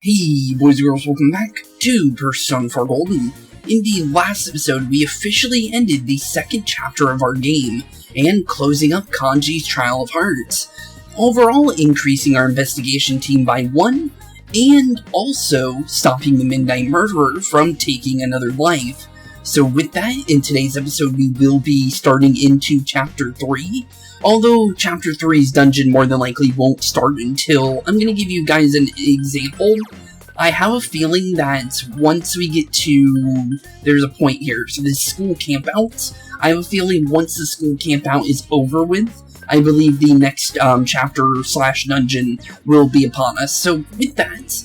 Hey boys and girls, welcome back to Persona 4 Golden. In the last episode, we officially ended the second chapter of our game, and closing up Kanji's Trial of Hearts. Overall, increasing our investigation team by 1, and also stopping the Midnight Murderer from taking another life. So with that, in today's episode, we will be starting into Chapter 3. Although Chapter 3's dungeon more than likely won't start until I'm going to give you guys an example. I have a feeling that once we get to... there's a point here. So the school campout, I have a feeling once the school campout is over with, I believe the next chapter/dungeon will be upon us. So with that,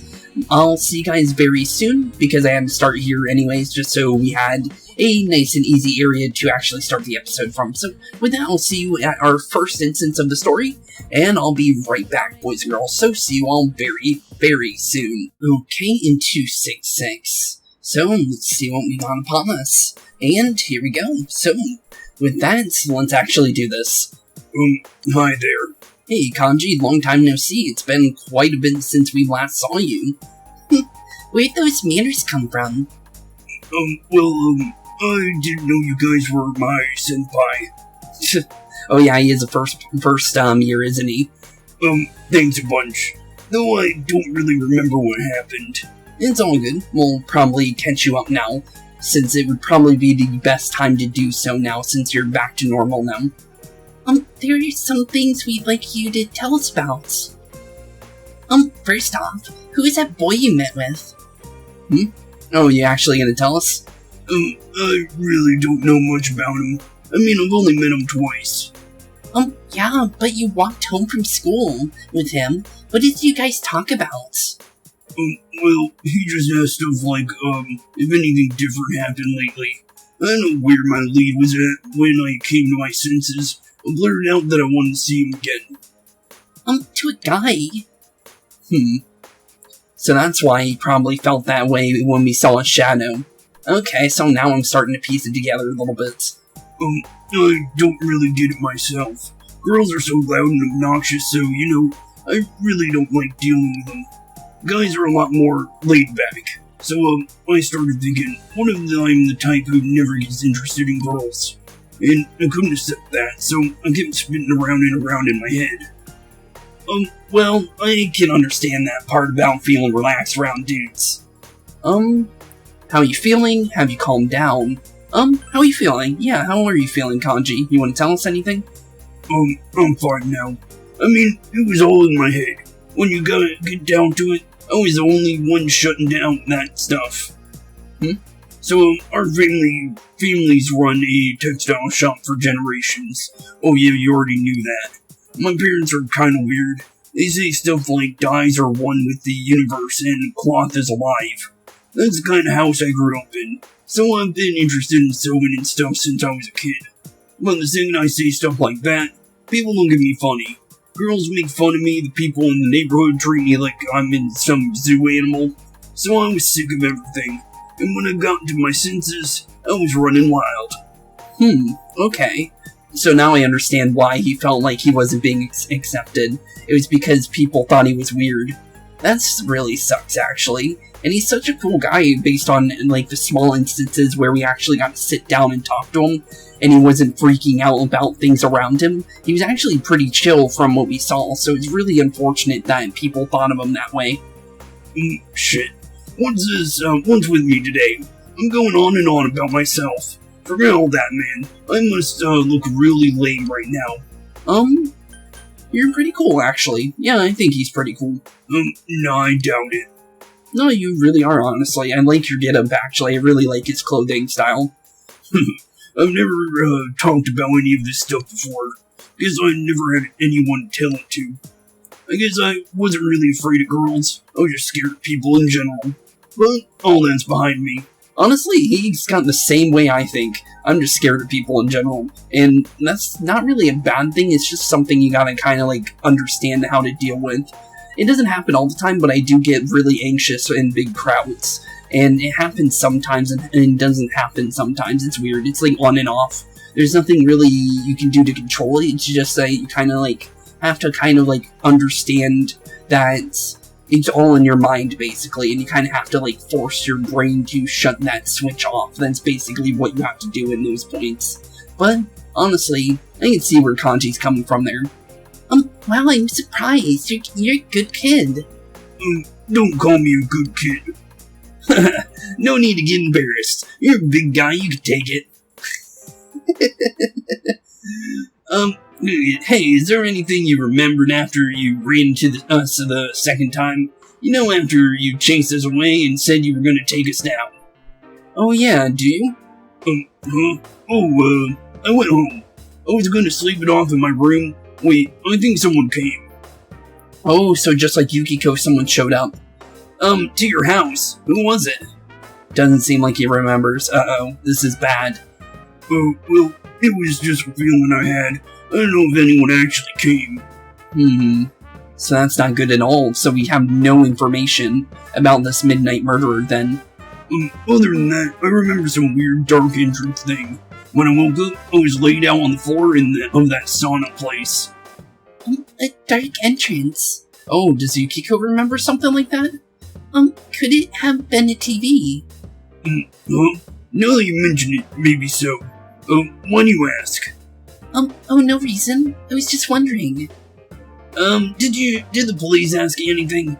I'll see you guys very soon, because I had to start here anyways, just so we had a nice and easy area to actually start the episode from. So with that, I'll see you at our first instance of the story, and I'll be right back, boys and girls. So see you all very, very soon. Okay, in 266. So let's see what we got upon us. And here we go. So with that, let's actually do this. Hi there. Hey, Kanji, long time no see. It's been quite a bit since we last saw you. Where'd those manners come from? I didn't know you guys were my senpai. Oh yeah, he is a first year, isn't he? Thanks a bunch. Though I don't really remember what happened. It's all good. We'll probably catch you up now, since it would probably be the best time to do so now, since you're back to normal now. There are some things we'd like you to tell us about. First off, who is that boy you met with? Oh, you actually gonna tell us? I really don't know much about him. I mean, I've only met him twice. Yeah, but you walked home from school with him. What did you guys talk about? Well, he just asked stuff like, if anything different happened lately. I don't know where my lead was at when I came to my senses. I blurted out that I wanted to see him again. To a guy? So that's why he probably felt that way when we saw his shadow. Okay, so now I'm starting to piece it together a little bit. I don't really get it myself. Girls are so loud and obnoxious, so, I really don't like dealing with them. Guys are a lot more laid back. So, I started thinking, what if I'm the type who never gets interested in girls? And I couldn't accept that, so I kept spinning around and around in my head. Well, I can understand that part about feeling relaxed around dudes. How are you feeling? Have you calmed down? How are you feeling? Yeah, how are you feeling, Kanji? You want to tell us anything? I'm fine now. I mean, it was all in my head. When you gotta get down to it, I was the only one shutting down that stuff. So, our families run a textile shop for generations. Oh yeah, you already knew that. My parents are kinda weird. They say stuff like dyes are one with the universe and cloth is alive. That's the kind of house I grew up in. So I've been interested in sewing and stuff since I was a kid. But the second I say stuff like that, people look at me funny. Girls make fun of me, the people in the neighborhood treat me like I'm in some zoo animal. So I was sick of everything. And when I got into my senses, I was running wild. Okay. So now I understand why he felt like he wasn't being accepted. It was because people thought he was weird. That's really sucks, actually. And he's such a cool guy based on, like, the small instances where we actually got to sit down and talk to him, and he wasn't freaking out about things around him. He was actually pretty chill from what we saw, so it's really unfortunate that people thought of him that way. Shit. What's with me today? I'm going on and on about myself. Forget all that, man. I must, look really lame right now. You're pretty cool, actually. Yeah, I think he's pretty cool. No, I doubt it. No, you really are, honestly. I like your getup, actually. I really like his clothing style. I've never, talked about any of this stuff before. Guess I never had anyone to tell it to. I guess I wasn't really afraid of girls. I was just scared of people in general. But all that's behind me. Honestly, he's got the same way I think. I'm just scared of people in general. And that's not really a bad thing, it's just something you gotta kinda, like, understand how to deal with. It doesn't happen all the time, but I do get really anxious in big crowds. And it happens sometimes, and it doesn't happen sometimes. It's weird. It's, like, on and off. There's nothing really you can do to control it. It's just that you kinda, like, have to kind of, like, understand that it's all in your mind, basically, and you kind of have to, like, force your brain to shut that switch off. That's basically what you have to do in those points. But, honestly, I can see where Kanji's coming from there. Wow, I'm surprised. You're a good kid. Don't call me a good kid. No need to get embarrassed. You're a big guy, you can take it. Hey, is there anything you remembered after you ran into us the second time? You know, after you chased us away and said you were going to take us down. Oh yeah, do you? I went home. I was going to sleep it off in my room. Wait, I think someone came. Oh, so just like Yukiko, someone showed up. To your house. Who was it? Doesn't seem like he remembers. Uh-oh, this is bad. Well, it was just a feeling I had. I don't know if anyone actually came. So that's not good at all, so we have no information about this midnight murderer then. Other than that, I remember some weird dark entrance thing. When I woke up, I was laid out on the floor of that sauna place. A dark entrance? Oh, does Yukiko remember something like that? Could it have been a TV? Now that you mention it, maybe so. Why do you ask? Oh, no reason. I was just wondering. Did the police ask you anything?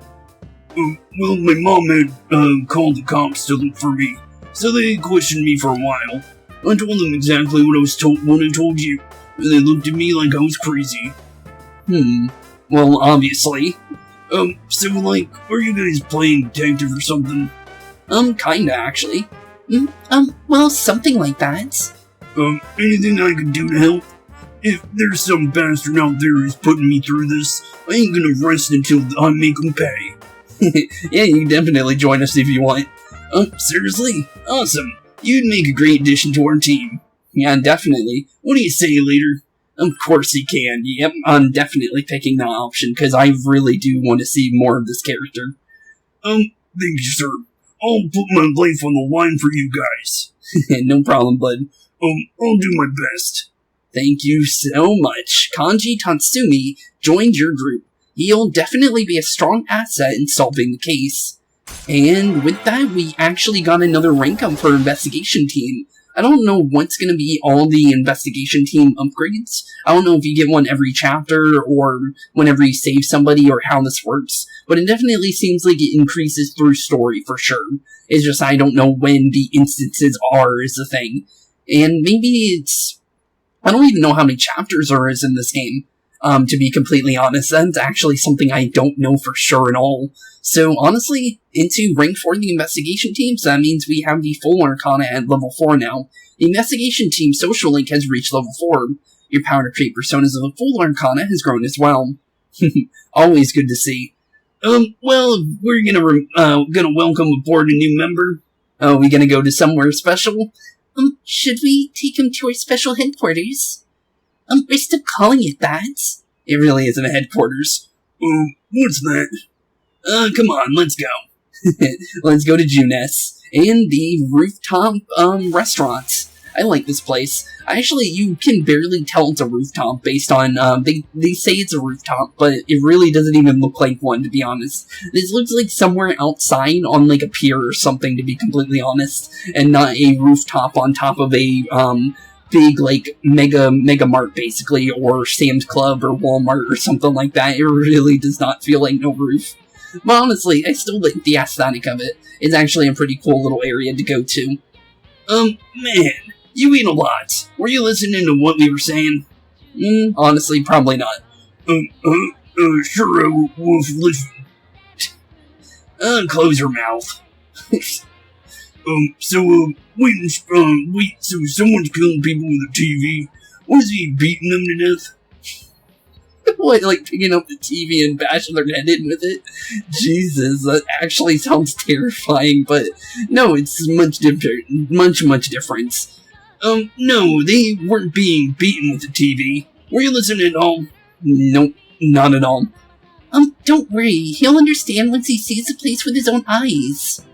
Well, my mom had, called the cops to look for me, so they questioned me for a while. I told them exactly what I told you, and they looked at me like I was crazy. Well, obviously. So, like, are you guys playing detective or something? Kinda, actually. Well, something like that. Anything I could do to help? If there's some bastard out there who's putting me through this, I ain't gonna rest until I make him pay. Yeah, you can definitely join us if you want. Seriously? Awesome. You'd make a great addition to our team. Yeah, definitely. What do you say, later? Of course he can. Yep, I'm definitely picking that option, because I really do want to see more of this character. Thank you, sir. I'll put my life on the line for you guys. No problem, bud. I'll do my best. Thank you so much. Kanji Tatsumi joined your group. He'll definitely be a strong asset in solving the case. And with that, we actually got another rank up for investigation team. I don't know what's going to be all the investigation team upgrades. I don't know if you get one every chapter or whenever you save somebody or how this works, but it definitely seems like it increases through story for sure. It's just I don't know when the instances are is the thing. And maybe it's... I don't even know how many chapters there is in this game, to be completely honest. That's actually something I don't know for sure at all. So, honestly, into rank 4 of the investigation team, so that means we have the full Arcana at level 4 now. The investigation team social link has reached level 4. Your power to create personas of a full Arcana has grown as well. Always good to see. Well, we're gonna welcome aboard a new member. Oh, we gonna go to somewhere special? Should we take him to our special headquarters? We're still calling it that. It really isn't a headquarters. What's that? Come on, let's go. Let's go to Junes and the rooftop restaurant. I like this place. Actually, you can barely tell it's a rooftop based on they say it's a rooftop, but it really doesn't even look like one, to be honest. This looks like somewhere outside on like a pier or something, to be completely honest, and not a rooftop on top of a big like mega mart basically, or Sam's Club or Walmart or something like that. It really does not feel like no roof. But honestly, I still like the aesthetic of it. It's actually a pretty cool little area to go to. Man, you eat a lot. Were you listening to what we were saying? Honestly, probably not. Sure, I will listen. Close your mouth. So someone's killing people with a TV. Was he beating them to death? What, like picking up the TV and bashing their head in with it? Jesus, that actually sounds terrifying, but no, it's much different. Much different. No, they weren't being beaten with the TV. Were you listening at all? Nope, not at all. Don't worry, he'll understand once he sees the place with his own eyes.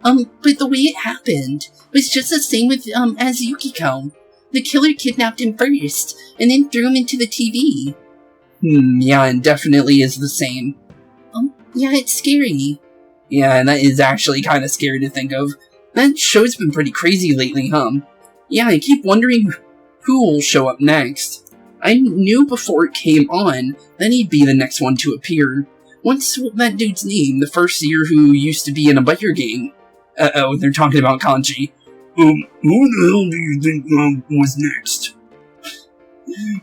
But the way it happened was just the same with, as Yukiko. The killer kidnapped him first, and then threw him into the TV. Yeah, it definitely is the same. Yeah, it's scary. Yeah, and that is actually kind of scary to think of. That show's been pretty crazy lately, huh? Yeah, I keep wondering who will show up next. I knew before it came on that he'd be the next one to appear. What's that dude's name, the first year who used to be in a biker gang? Uh-oh, they're talking about Kanji. Who the hell do you think was next?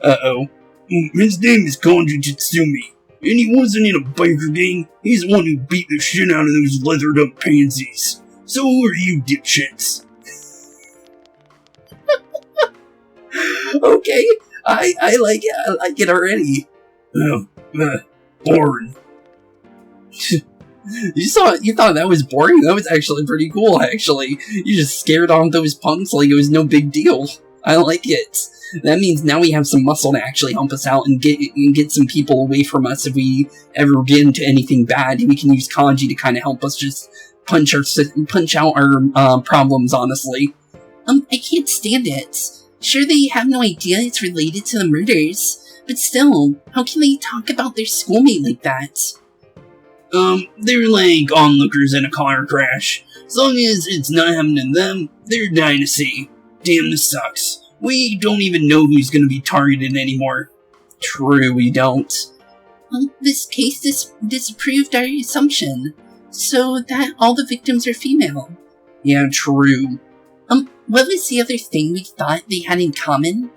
Uh-oh. His name is Kanji Tatsumi, and he wasn't in a biker gang. He's the one who beat the shit out of those leathered up pansies. So who are you, dipshits? Okay, I like it. I like it already. Boring. You thought that was boring? That was actually pretty cool, actually. You just scared on those punks like it was no big deal. I like it. That means now we have some muscle to actually help us out and get some people away from us if we ever get into anything bad. We can use Kanji to kind of help us just punch out our problems, honestly. I can't stand it. Sure, they have no idea it's related to the murders, but still, how can they talk about their schoolmate like that? They're like onlookers in a car crash. As long as it's not happening to them, they're dying to see. Damn, this sucks. We don't even know who's gonna be targeted anymore. True, we don't. This case disproved our assumption, so that all the victims are female. Yeah, true. What was the other thing we thought they had in common?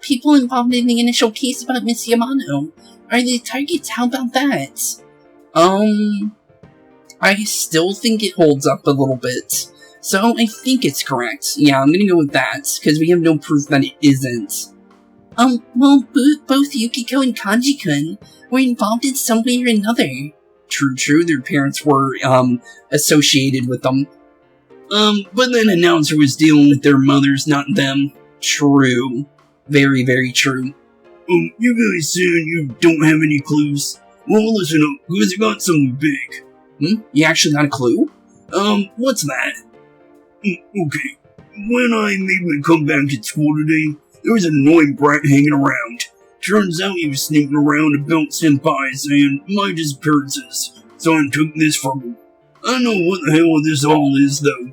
People involved in the initial case about Miss Yamano are the targets. How about that? I still think it holds up a little bit. So I think it's correct. Yeah, I'm gonna go with that, because we have no proof that it isn't. Well, both Yukiko and Kanji-kun were involved in some way or another. True, their parents were, associated with them. But that announcer was dealing with their mothers, not them. True. Very, very true. You guys saying you don't have any clues? Well, listen up, because I got something big. You actually got a clue? What's that? Okay, when I made my comeback at school today, there was an annoying brat hanging around. Turns out he was sneaking around about senpais and my disappearances, so I took this from him. I don't know what the hell this all is, though.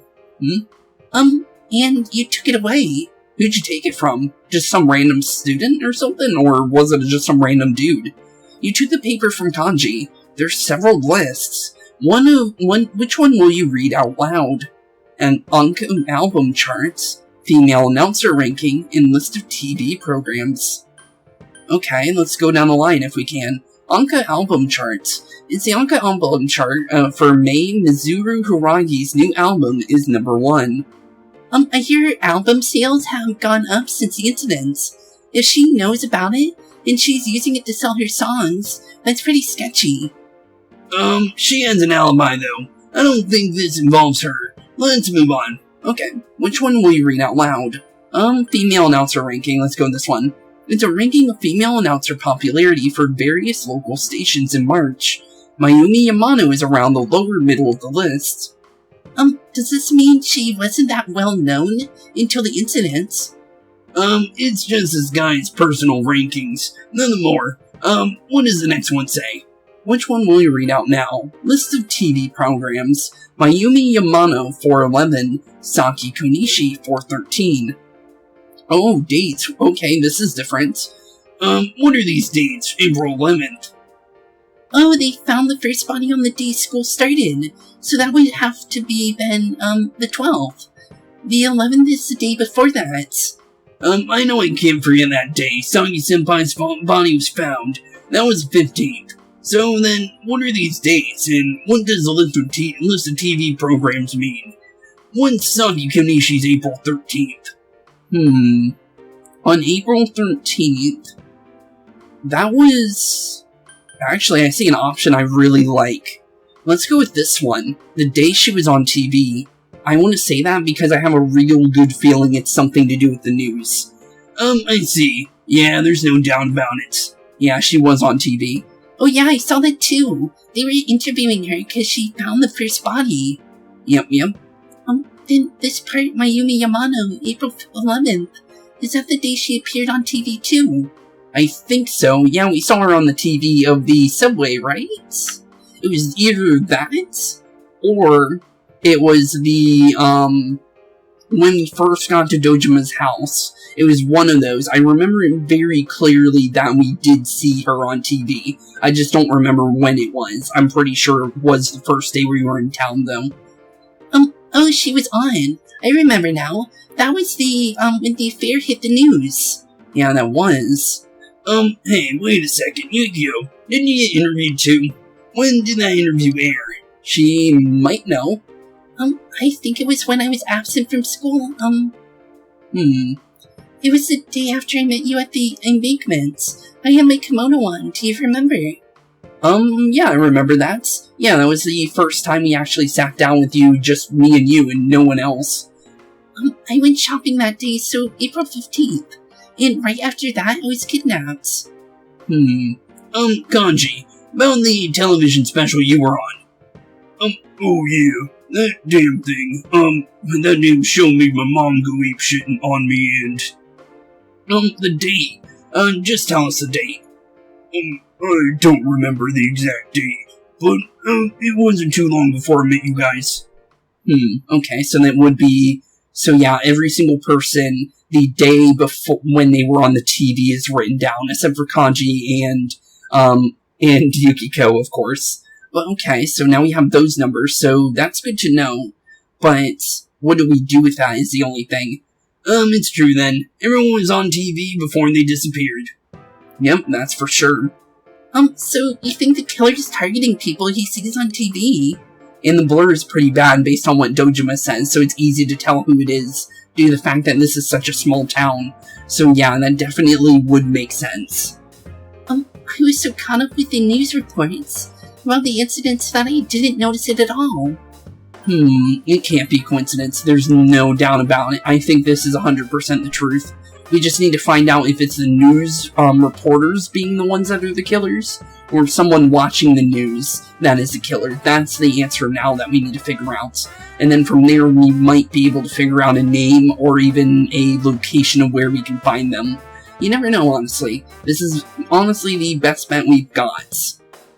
And you took it away. Who'd you take it from? Just some random student or something? Or was it just some random dude? You took the paper from Kanji. There's several lists. Which one will you read out loud? An Anka album charts, female announcer ranking, and list of TV programs. Okay, let's go down the line if we can. Anka album charts. It's the Anka album chart for Mei Mizuru Hiragi's new album is number 1. I hear album sales have gone up since the incident. If she knows about it, and she's using it to sell her songs, that's pretty sketchy. She has an alibi, though. I don't think this involves her. Let's move on. Okay, which one will you read out loud? Female announcer ranking, let's go with this one. It's a ranking of female announcer popularity for various local stations in March. Mayumi Yamano is around the lower middle of the list. Does this mean she wasn't that well known until the incident? It's just this guy's personal rankings. None more. What does the next one say? Which one will you read out now? List of TV programs. Mayumi Yamano 411, Saki Konishi 413. Oh, dates. Okay, this is different. What are these dates? April 11th. Oh, they found the first body on the day school started, so that would have to be then, the 12th. The 11th is the day before that. I know I can't forget that day. Sagi-senpai's body was found. That was the 15th. So then, what are these dates, and what does the list of TV programs mean? When's Saki Konishi's April 13th? On April 13th, that was... Actually, I see an option I really like. Let's go with this one. The day she was on TV. I want to say that because I have a real good feeling it's something to do with the news. I see. Yeah, there's no doubt about it. Yeah, she was on TV. Oh yeah, I saw that too. They were interviewing her because she found the first body. Yep. Then this part, Mayumi Yamano, April 11th, is that the day she appeared on TV too? I think so. Yeah, we saw her on the TV of the subway, right? It was either that, or it was the, when we first got to Dojima's house. It was one of those. I remember it very clearly that we did see her on TV. I just don't remember when it was. I'm pretty sure it was the first day we were in town, though. Oh, she was on. I remember now. That was the, when the affair hit the news. Yeah, that was. Hey, wait a second, Yukio. Didn't you get interviewed too? When did that interview air? She might know. I think it was when I was absent from school, It was the day after I met you at the embankments. I had my kimono on, do you remember? Yeah, I remember that. Yeah, that was the first time we actually sat down with you, just me and you and no one else. I went shopping that day, so April 15th. And right after that, I was kidnapped. Kanji, about the television special you were on. Oh yeah, that damn thing. That damn show made my mom go ape shitting on me and... the date. Just tell us the date. I don't remember the exact date, but, it wasn't too long before I met you guys. Okay, so that would be... So yeah, every single person, the day before, when they were on the TV is written down, except for Kanji and Yukiko, of course. But okay, so now we have those numbers, so that's good to know. But what do we do with that is the only thing. It's true then. Everyone was on TV before they disappeared. Yep, that's for sure. So you think the killer is targeting people he sees on TV? And the blur is pretty bad based on what Dojima says, so it's easy to tell who it is, due to the fact that this is such a small town. So yeah, that definitely would make sense. I was so caught up with the news reports about the incidents that I didn't notice it at all. It can't be coincidence, there's no doubt about it. I think this is 100% the truth. We just need to find out if it's the news reporters being the ones that are the killers, or someone watching the news that is the killer. That's the answer now that we need to figure out. And then from there, we might be able to figure out a name or even a location of where we can find them. You never know, honestly. This is honestly the best bet we've got.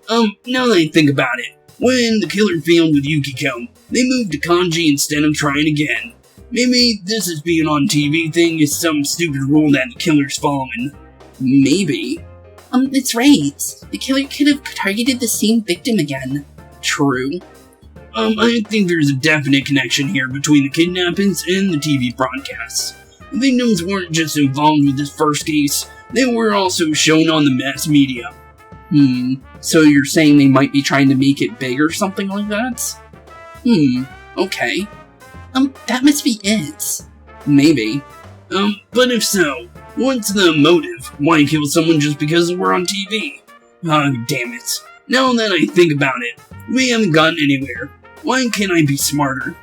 Now that I think about it, when the killer failed with Yukiko, they moved to Kanji instead of trying again. Maybe this is being on TV thing is some stupid rule that the killer's following. Maybe. That's right. The killer could have targeted the same victim again. True. I think there's a definite connection here between the kidnappings and the TV broadcasts. The victims weren't just involved with this first case, they were also shown on the mass media. So you're saying they might be trying to make it big or something like that? Okay. That must be it. Maybe. But if so, what's the motive? Why kill someone just because we're on TV? Oh, damn it. Now that I think about it, we haven't gotten anywhere. Why can't I be smarter?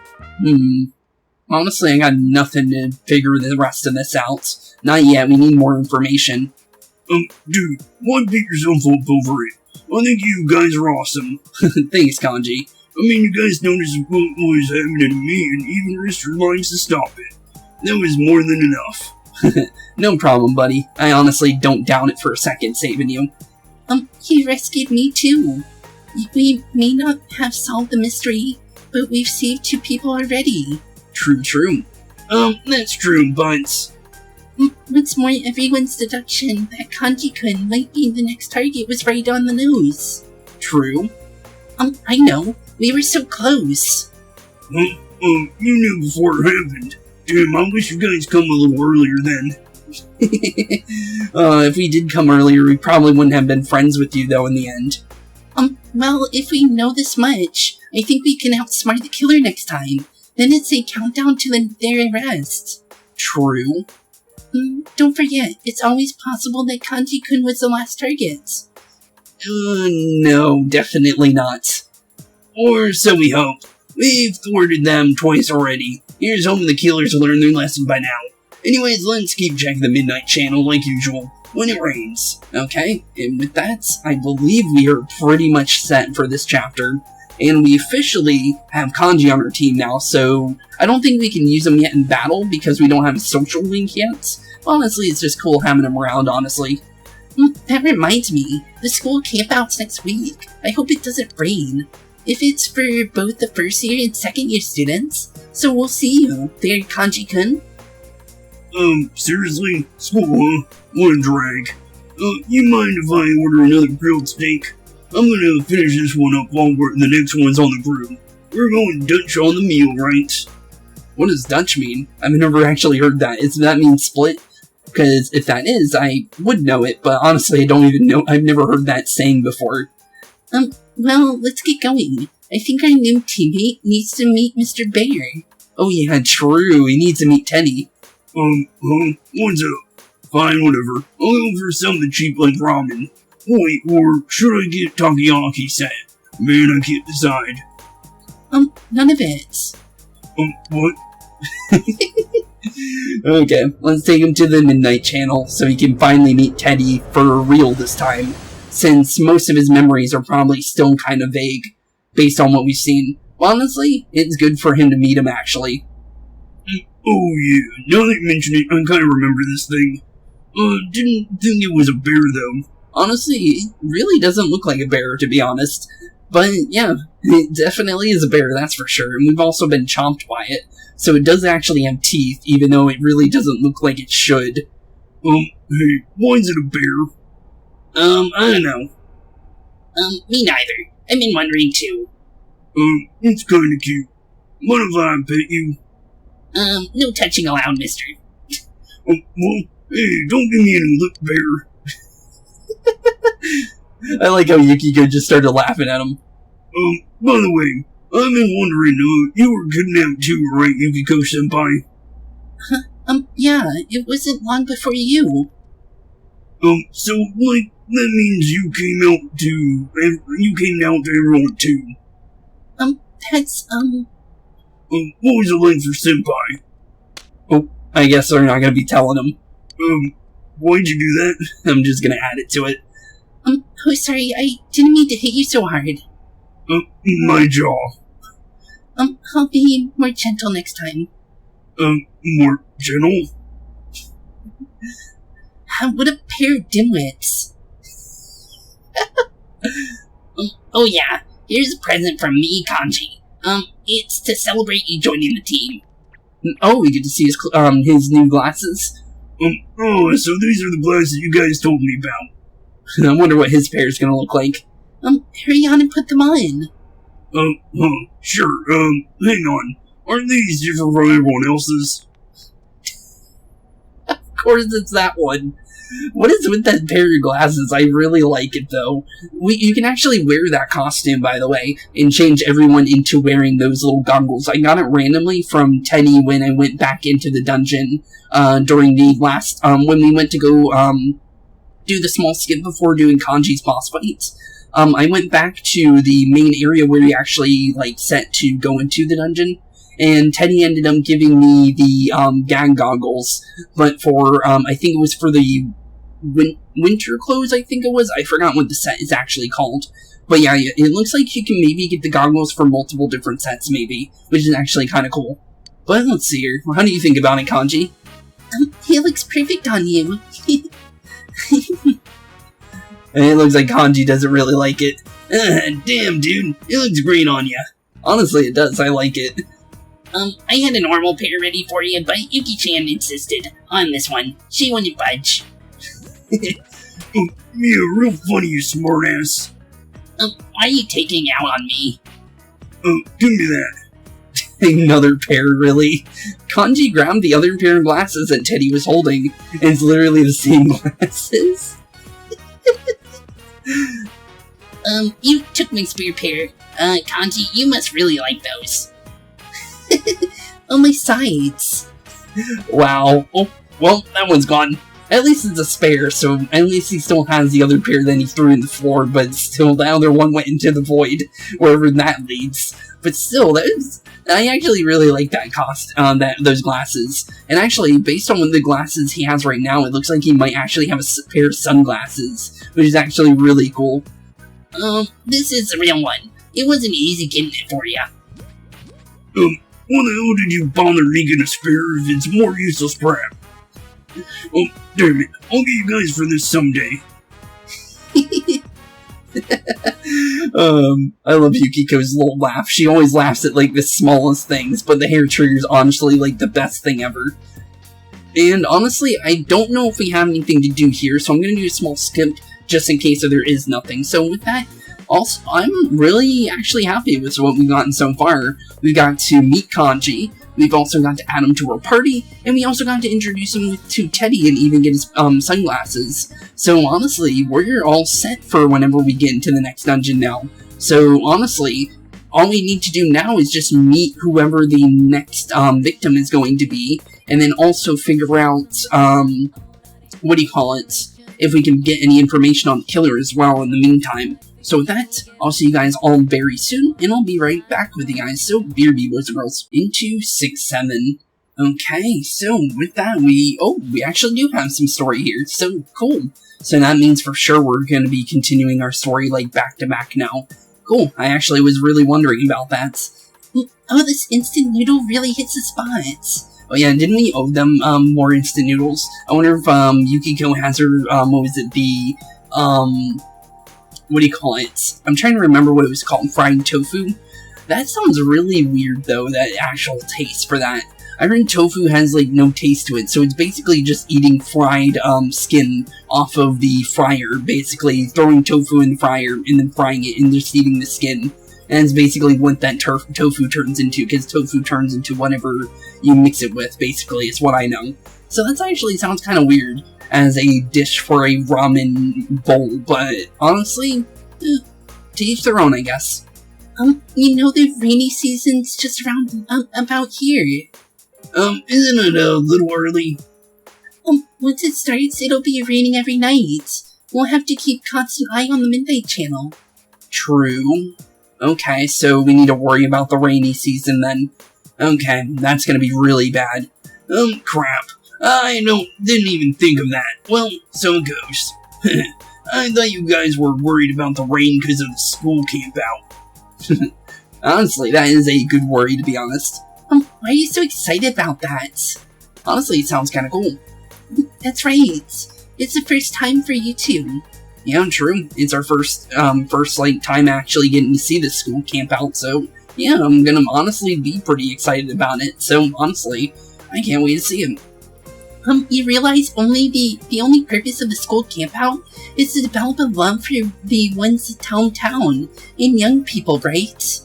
Honestly, I got nothing to figure the rest of this out. Not yet, we need more information. Dude, why beat yourself up over it? I think you guys are awesome. Thanks, Kanji. I mean, you guys noticed what was happening to me and even risked your lives to stop it. That was more than enough. No problem, buddy. I honestly don't doubt it for a second saving you. He rescued me too. We may not have solved the mystery, but we've saved 2 people already. True. That's true, but... What's more, everyone's deduction that Kanji-kun might be the next target was right on the nose. True. I know. We were so close. You knew before it happened. Damn, I wish you guys come a little earlier then. If we did come earlier, we probably wouldn't have been friends with you, though, in the end. Well, if we know this much, I think we can outsmart the killer next time. Then it's a countdown to their arrest. True. Don't forget, it's always possible that Kanji-kun was the last target. No, definitely not. Or so we hope. We've thwarted them twice already. Here's hoping the killers will learn their lesson by now. Anyways, let's keep checking the Midnight Channel like usual, when it rains. Okay, and with that, I believe we are pretty much set for this chapter. And we officially have Kanji on our team now, so I don't think we can use him yet in battle because we don't have a social link yet. Honestly, it's just cool having him around, honestly. That reminds me, the school campouts next week. I hope it doesn't rain. If it's for both the first year and second year students, so we'll see you there, Kanji-kun. Seriously? School, huh? What a drag. You mind if I order another grilled steak? I'm gonna finish this one up while the next one's on the grill. We're going Dutch on the meal, right? What does Dutch mean? I've never actually heard that. Does that mean split? Because if that is, I would know it, but honestly I don't even know. I've never heard that saying before. Well, let's get going. I think our new teammate needs to meet Mr. Bear. Oh yeah, true. He needs to meet Teddy. What's up? Fine, whatever. I'll go for something cheap like ramen. Wait, or should I get takoyaki set? Man, I can't decide. None of it. What? Okay, let's take him to the Midnight Channel so he can finally meet Teddy for real this time, since most of his memories are probably still kind of vague, based on what we've seen. Well, honestly, it's good for him to meet him, actually. Oh yeah, now that you mention it, I kind of remember this thing. Didn't think it was a bear, though. Honestly, it really doesn't look like a bear, to be honest. But, yeah, it definitely is a bear, that's for sure, and we've also been chomped by it. So it does actually have teeth, even though it really doesn't look like it should. Hey, why is it a bear? I don't know. Me neither. I've been wondering too. It's kinda cute. What if I pet you? No touching allowed, mister. Well, hey, don't give me any lip, bear. I like how Yukiko just started laughing at him. By the way, I've been wondering, you were kidnapped too, right, Yukiko-senpai? Yeah, it wasn't long before you. So, like, that means you came out to everyone too? That's, what was it like for senpai? Oh, I guess they're not gonna be telling him. Why'd you do that? I'm just gonna add it to it. Oh, sorry, I didn't mean to hit you so hard. My jaw. I'll be more gentle next time. More gentle? What a pair of dimwits. Oh yeah, here's a present from me, Kanji. It's to celebrate you joining the team. Oh, we get to see his new glasses. So these are the glasses you guys told me about. I wonder what his pair is gonna look like. Hurry on and put them on. Sure, hang on. Aren't these different from everyone else's? Of course it's that one. What is with that pair of glasses? I really like it, though. You can actually wear that costume, by the way, and change everyone into wearing those little goggles. I got it randomly from Teddy when I went back into the dungeon, during the last, when we went to go, do the small skip before doing Kanji's boss fights. I went back to the main area where we actually, set to go into the dungeon, and Teddy ended up giving me the, gag goggles, but for, I think it was for the winter clothes, I think it was. I forgot what the set is actually called. But yeah, it looks like you can maybe get the goggles for multiple different sets, maybe, which is actually kind of cool. But let's see here. How do you think about it, Kanji? It looks perfect on you. And it looks like Kanji doesn't really like it. Damn, dude, it looks great on ya. Honestly, it does. I like it. I had a normal pair ready for you, but Yuki-chan insisted on this one. She wouldn't budge. Yeah, real funny, you smartass. Why are you taking out on me? Give me that. Another pair, really? Kanji grabbed the other pair of glasses that Teddy was holding, and it's literally the same glasses. You took my spare pair. Kanji, you must really like those. Oh, my sides. Wow. Oh, well, that one's gone. At least it's a spare, so at least he still has the other pair that he threw in the floor, but still the other one went into the void, wherever that leads. But still, I actually really like that those glasses. And actually, based on the glasses he has right now, it looks like he might actually have a pair of sunglasses, which is actually really cool. This is the real one. It wasn't easy getting it for you. Why the hell did you bother making a spare if it's more useless crap? Oh, damn it. I'll get you guys for this someday. I love Yukiko's little laugh. She always laughs at, like, the smallest things, but the hair trigger is honestly, like, the best thing ever. And honestly, I don't know if we have anything to do here, so I'm gonna do a small skip just in case there is nothing. So with that, also, I'm really actually happy with what we've gotten so far. We got to meet Kanji, we've also got to add him to our party, and we also got to introduce him to Teddy and even get his sunglasses. So honestly, we're all set for whenever we get into the next dungeon now. So honestly, all we need to do now is just meet whoever the next victim is going to be, and then also figure out, if we can get any information on the killer as well in the meantime. So with that, I'll see you guys all very soon, and I'll be right back with you guys. So, BRB boys and girls, into 6-7. Okay, so with that, we actually do have some story here. So, cool. So that means for sure we're going to be continuing our story, like, back-to-back now. Cool, I actually was really wondering about that. Oh, this instant noodle really hits the spot. Oh yeah, didn't we owe them, more instant noodles? I wonder if, Yukiko has her, I'm trying to remember what it was called, fried tofu? That sounds really weird, though, that actual taste for that. I heard tofu has, like, no taste to it, so it's basically just eating fried, skin off of the fryer, basically throwing tofu in the fryer, and then frying it, and just eating the skin. And it's basically what that tofu turns into, because tofu turns into whatever you mix it with, basically, is what I know. So that actually sounds kind of weird as a dish for a ramen bowl, but honestly, to each their own, I guess. You know the rainy season's just around, about here. Isn't it a little early? Once it starts, it'll be raining every night. We'll have to keep constant eye on the midnight channel. True. Okay, so we need to worry about the rainy season then. Okay, that's gonna be really bad. Crap. I didn't even think of that. Well, so it goes. I thought you guys were worried about the rain because of the school camp out. Honestly, that is a good worry, to be honest. Why are you so excited about that? Honestly, it sounds kinda cool. That's right. It's the first time for you two. Yeah, true. It's our first time actually getting to see the school camp out, so yeah, I'm gonna honestly be pretty excited about it. So honestly, I can't wait to see him. You realize the only purpose of the school camp out is to develop a love for the ones downtown and young people, right?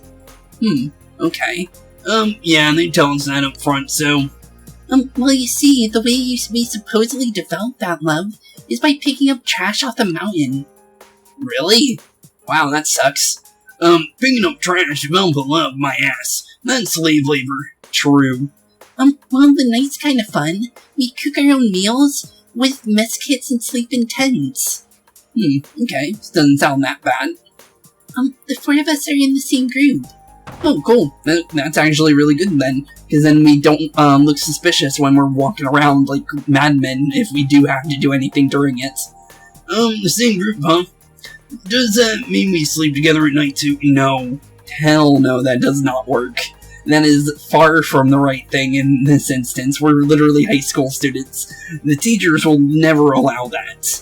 Okay. Yeah, they tell us that up front, so... Well, you see, the way we supposedly develop that love is by picking up trash off the mountain. Really? Wow, that sucks. Picking up trash, develop a love, my ass. That's slave labor. True. Well, the night's kind of fun. We cook our own meals with mess kits and sleep in tents. Okay. This doesn't sound that bad. The four of us are in the same group. Oh, cool. That's actually really good then, because then we don't look suspicious when we're walking around like madmen if we do have to do anything during it. The same group, huh? Does that mean we sleep together at night too? No. Hell no, that does not work. That is far from the right thing in this instance. We're literally high school students. The teachers will never allow that.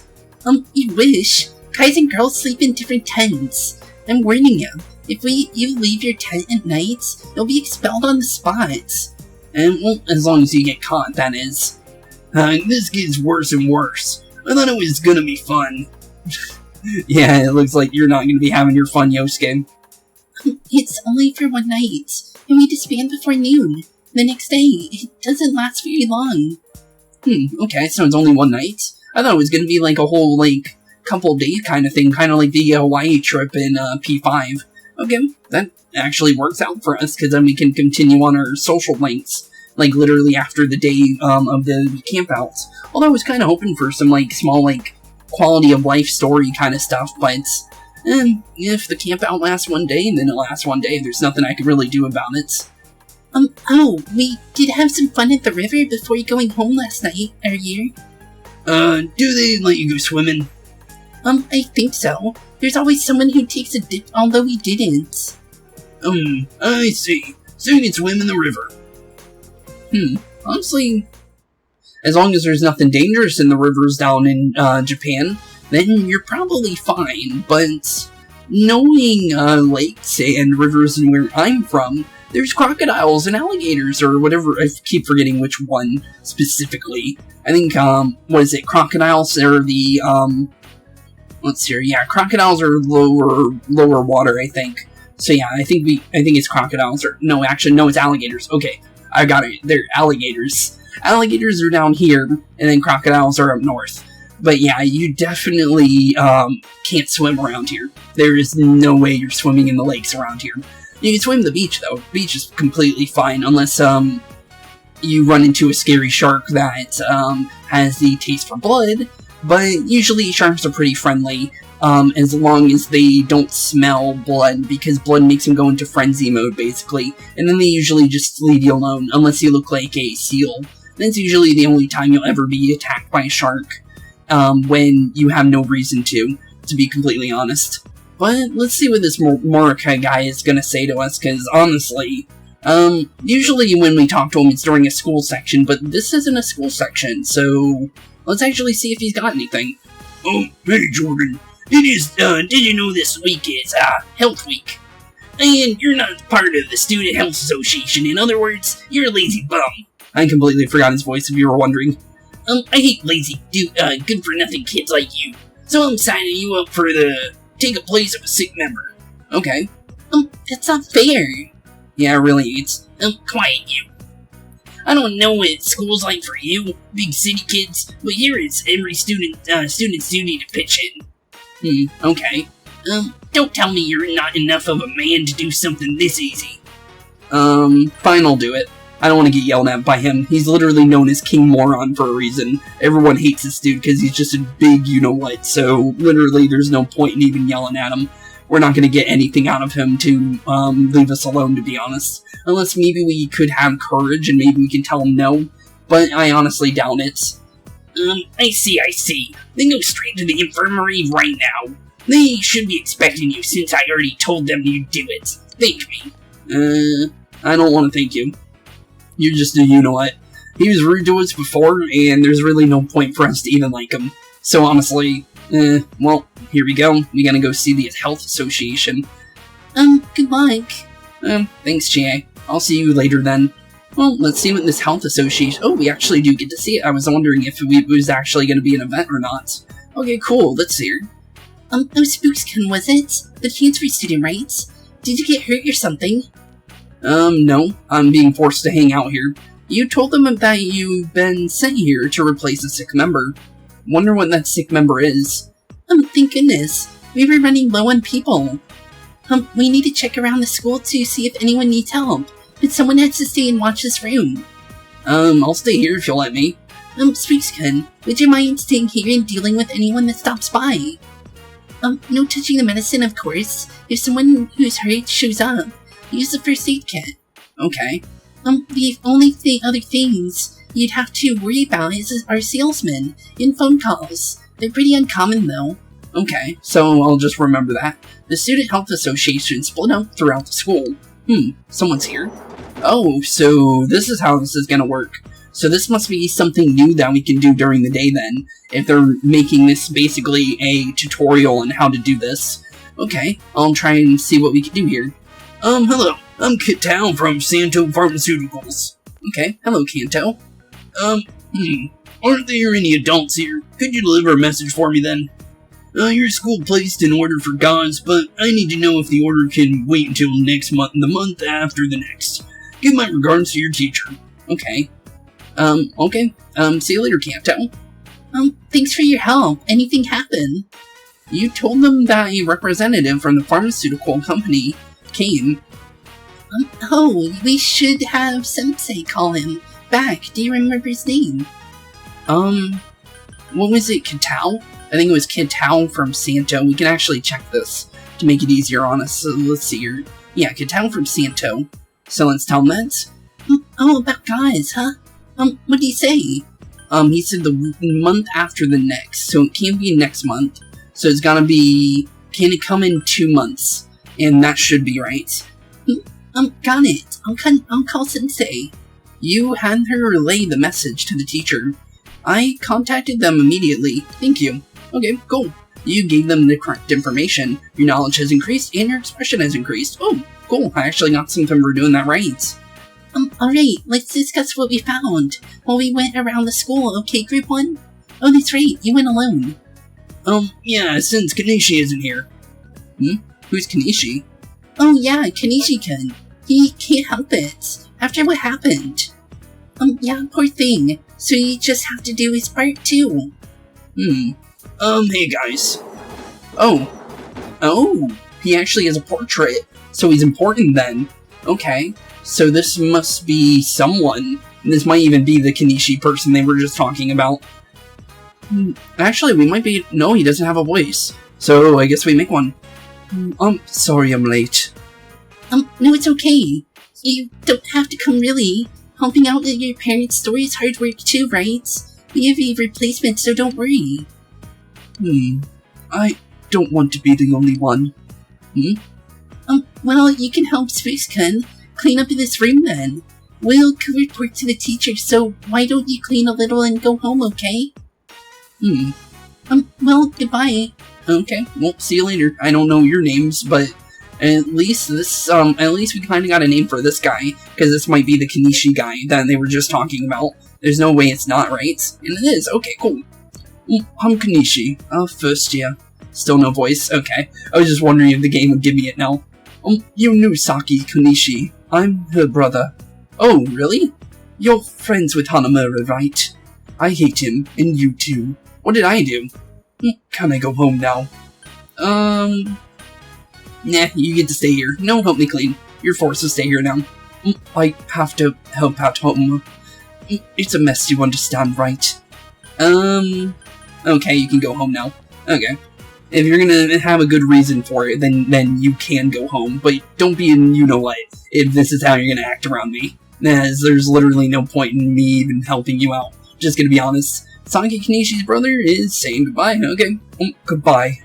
You wish. Guys and girls sleep in different tents. I'm warning you. If you leave your tent at night, you'll be expelled on the spot. And, well, as long as you get caught, that is. This gets worse and worse. I thought it was gonna be fun. Yeah, it looks like you're not gonna be having your fun Yosuke. It's only for one night, and we disband before noon. The next day, it doesn't last very long. Okay, so it's only one night? I thought it was gonna be like a whole, like, couple day kind of thing, kind of like the Hawaii trip in P5. Okay, that actually works out for us, because then we can continue on our social links, like, literally after the day of the campouts. Although I was kind of hoping for some, like, small, like, quality of life story kind of stuff, but if the campout lasts one day, then it lasts one day. There's nothing I can really do about it. We did have some fun at the river before going home last night, earlier. Do they let you go swimming? I think so. There's always someone who takes a dip, although we didn't. I see. So you can swim in the river. Honestly, as long as there's nothing dangerous in the rivers down in, Japan, then you're probably fine, but knowing lakes and rivers and where I'm from, there's crocodiles and alligators, or whatever. I keep forgetting which one specifically. I think, crocodiles are the, let's see here, yeah, crocodiles are lower water, I think. So yeah, I think it's crocodiles, or, no, actually, no, it's alligators. Okay, I got it, they're alligators. Alligators are down here, and then crocodiles are up north. But yeah, you definitely, can't swim around here. There is no way you're swimming in the lakes around here. You can swim the beach, though. The beach is completely fine, unless, you run into a scary shark that, has the taste for blood. But usually sharks are pretty friendly, as long as they don't smell blood, because blood makes them go into frenzy mode, basically. And then they usually just leave you alone, unless you look like a seal. That's usually the only time you'll ever be attacked by a shark, when you have no reason to be completely honest. But let's see what this Morica guy is gonna say to us, because honestly, usually when we talk to him it's during a school section, but this isn't a school section, so let's actually see if he's got anything. Oh, hey Jordan, did you know this week is, Health Week? and you're not part of the Student Health Association, in other words, you're a lazy bum. I completely forgot his voice, if you were wondering. I hate lazy, good-for-nothing kids like you, so I'm signing you up for take a place of a sick member. Okay. That's not fair. Yeah, really, it's... Quiet you. I don't know what school's like for you, big city kids, but here it's every student's duty to pitch in. Okay. Don't tell me you're not enough of a man to do something this easy. Fine, I'll do it. I don't want to get yelled at by him. He's literally known as King Moron for a reason. Everyone hates this dude because he's just a big you-know-what, so literally there's no point in even yelling at him. We're not going to get anything out of him to leave us alone, to be honest. Unless maybe we could have courage and maybe we can tell him no, but I honestly doubt it. I see. Then go straight to the infirmary right now. They should be expecting you since I already told them you'd do it. Thank me. I don't want to thank you. You're just a you-know-what. He was rude to us before, and there's really no point for us to even like him. So honestly, well, here we go. We gotta go see the Health Association. Good luck. Thanks, Chie. I'll see you later then. Well, let's see what this Health Association... Oh, we actually do get to see it. I was wondering if it was actually gonna be an event or not. Okay, cool. Let's see her. Spooks, was it? The transfer student, right? Did you get hurt or something? No. I'm being forced to hang out here. You told them that you've been sent here to replace a sick member. Wonder what that sick member is. Thank goodness. We were running low on people. We need to check around the school to see if anyone needs help. But someone has to stay and watch this room. I'll stay here if you'll let me. Spookskin, would you mind staying here and dealing with anyone that stops by? No touching the medicine, of course. If someone who's hurt shows up, use the first aid kit. Okay. The only other things you'd have to worry about is our salesmen and phone calls. They're pretty uncommon, though. Okay, so I'll just remember that. The Student Health Association split up throughout the school. Someone's here. Oh, so this is how this is gonna work. So this must be something new that we can do during the day then, if they're making this basically a tutorial on how to do this. Okay, I'll try and see what we can do here. Hello, I'm Kit Tao from Santo Pharmaceuticals. Okay, hello Kanto. Aren't there any adults here? Could you deliver a message for me then? Your school placed an order for gauze, but I need to know if the order can wait until next month, the month after the next. Give my regards to your teacher. Okay. Okay. See you later, Kanto. Thanks for your help. Anything happen? You told them that a representative from the pharmaceutical company came. We should have Sensei call him back. Do you remember his name? What was it, Kitao? I think it was Kitao from Santo. We can actually check this to make it easier on us. So let's see here. Yeah, Kitao from Santo. So let's tell him that. About guys, huh? What did he say? He said the month after the next, so it can't be next month. So it's gotta be, can it come in 2 months? And that should be right. Got it. I'll call Sensei. You had her relay the message to the teacher. I contacted them immediately. Thank you. Okay, cool. You gave them the correct information. Your knowledge has increased and your expression has increased. Oh, cool. I actually got something for doing that right. Alright, let's discuss what we found while we went around the school, okay, Group 1? Oh, that's right, you went alone. Yeah, since Kanishi isn't here. Who's Kanishi? Oh yeah, Kanishi-kun. He can't help it. After what happened. Yeah, poor thing. So you just have to do his part too. Hey guys. Oh, he actually has a portrait. So he's important then. Okay. So this must be someone. This might even be the Kanishi person they were just talking about. Actually, we might be... No, he doesn't have a voice. So I guess we make one. Sorry I'm late. No, it's okay. You don't have to come really. Helping out with your parents' story is hard work too, right? We have a replacement, so don't worry. I don't want to be the only one. Well, you can help Spooks-kun clean up in this room then. We'll report to the teacher, so why don't you clean a little and go home, okay? Well, goodbye. Okay, well, see you later. I don't know your names, but at least this, at least we kinda got a name for this guy, because this might be the Kanishi guy that they were just talking about. There's no way it's not, right? And it is. Okay, cool. I'm Kanishi. First year. Still no voice. Okay. I was just wondering if the game would give me it now. You knew Saki Kanishi. I'm her brother. Oh, really? You're friends with Hanamura, right? I hate him, and you too. What did I do? Can I go home now? Nah, you get to stay here. No, help me clean. You're forced to stay here now. I have to help at home. It's a mess, you understand, right? Okay, you can go home now. Okay. If you're gonna have a good reason for it, then you can go home, but don't be in you-know-what if this is how you're gonna act around me. As there's literally no point in me even helping you out. Just gonna be honest. Saki Kanishi's brother is saying goodbye. Okay. Goodbye.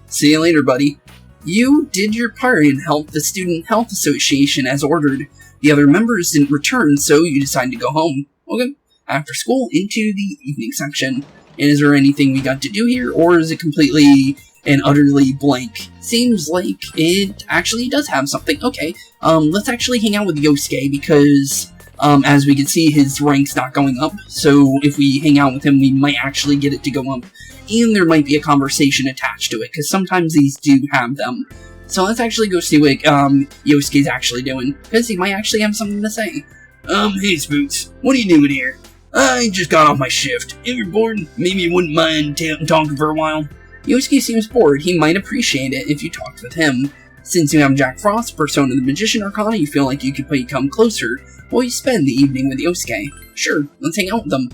See you later, buddy. You did your part and helped the Student Health Association as ordered. The other members didn't return, so you decided to go home. Okay. After school, into the evening section. And is there anything we got to do here, or is it completely and utterly blank? Seems like it actually does have something. Okay, let's actually hang out with Yosuke, because, as we can see, his rank's not going up, so if we hang out with him, we might actually get it to go up. And there might be a conversation attached to it, because sometimes these do have them. So let's actually go see what, Yosuke's actually doing, because he might actually have something to say. Hey Spooks, what are you doing here? I just got off my shift. If you're bored, maybe you wouldn't mind talking for a while. Yosuke seems bored. He might appreciate it if you talked with him. Since you have Jack Frost, Persona the Magician Arcana, you feel like you could come closer while you spend the evening with Yosuke. Sure, let's hang out with them.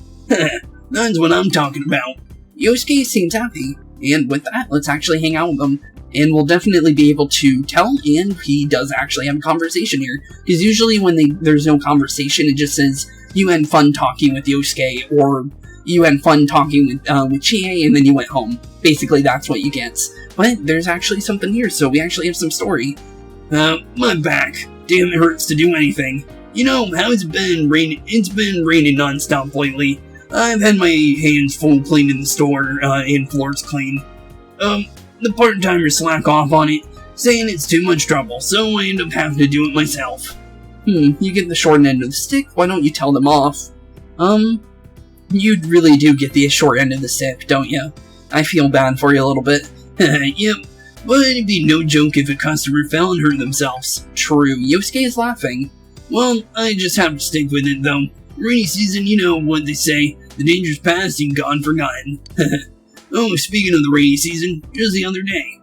That's what I'm talking about. Yosuke seems happy, and with that, let's actually hang out with them. And we'll definitely be able to tell, and he does actually have a conversation here. Because usually when there's no conversation, it just says, you had fun talking with Yosuke, or you had fun talking with Chie, and then you went home. Basically, that's what you get. But there's actually something here, so we actually have some story. My back. Damn, it hurts to do anything. You know, how it's been raining? It's been raining non-stop lately. I've had my hands full cleaning the store, and floors clean. The part-timers slack off on it, saying it's too much trouble, so I end up having to do it myself. You get the short end of the stick, why don't you tell them off? You really do get the short end of the stick, don't you? I feel bad for you a little bit. Yep, but it'd be no joke if a customer fell and hurt themselves. True, Yosuke is laughing. Well, I just have to stick with it, though. Rainy season, you know what they say, the danger's past and gone forgotten. Oh, speaking of the rainy season, just the other day.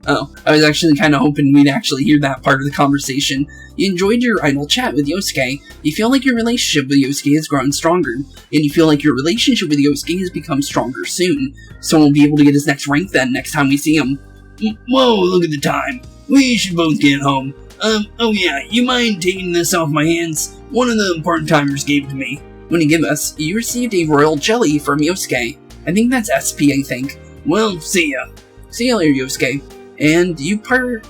Oh, I was actually kind of hoping we'd actually hear that part of the conversation. You enjoyed your idle chat with Yosuke. You feel like your relationship with Yosuke has grown stronger, and you feel like your relationship with Yosuke has become stronger soon. So we'll be able to get his next rank then, next time we see him. Whoa, look at the time. We should both get home. Oh yeah, you mind taking this off my hands? One of the part-timers gave it to me. When you give us, you received a royal jelly from Yosuke. I think that's SP, I think. Well, see ya. See you later, Yosuke. And you part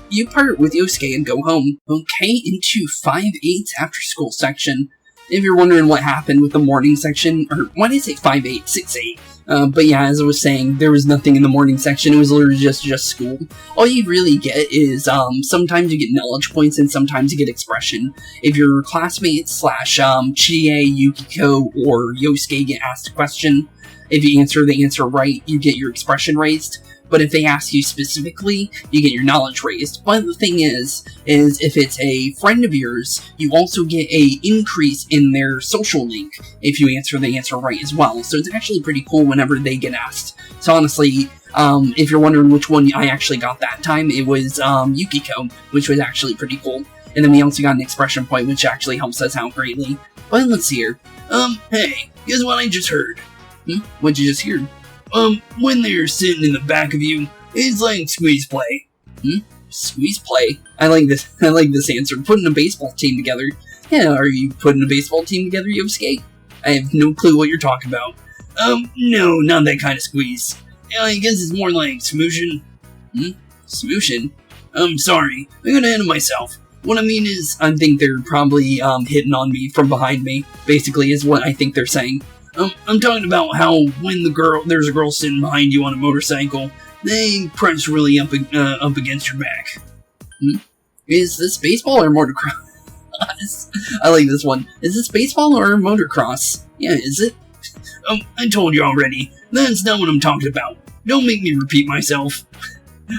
with Yosuke and go home. Okay, into 5-8 after school section. If you're wondering what happened with the morning section, or what is it, 5-8, 6-8? But yeah, as I was saying, there was nothing in the morning section. It was literally just school. All you really get is, sometimes you get knowledge points and sometimes you get expression. If your classmates slash, Chie, Yukiko, or Yosuke get asked a question, if you answer the answer right, you get your expression raised. But if they ask you specifically, you get your knowledge raised. But the thing is if it's a friend of yours, you also get a increase in their social link if you answer the answer right as well. So it's actually pretty cool whenever they get asked. So honestly, if you're wondering which one I actually got that time, it was Yukiko, which was actually pretty cool. And then we also got an expression point, which actually helps us out greatly. But let's see here. Hey, guess what I just heard? What'd you just hear? When they're sitting in the back of you, it's like squeeze play. Squeeze play? I like this answer. Putting a baseball team together. Yeah, are you putting a baseball team together, Yosuke? I have no clue what you're talking about. No, not that kind of squeeze. I guess it's more like smooshing. Smooshing? I'm sorry, I got ahead of myself. What I mean is, I think they're probably, hitting on me from behind me, basically, is what I think they're saying. I'm talking about how when there's a girl sitting behind you on a motorcycle, they press really up against your back. Is this baseball or motocross? I like this one. Is this baseball or motocross? Yeah, is it? I told you already. That's not what I'm talking about. Don't make me repeat myself.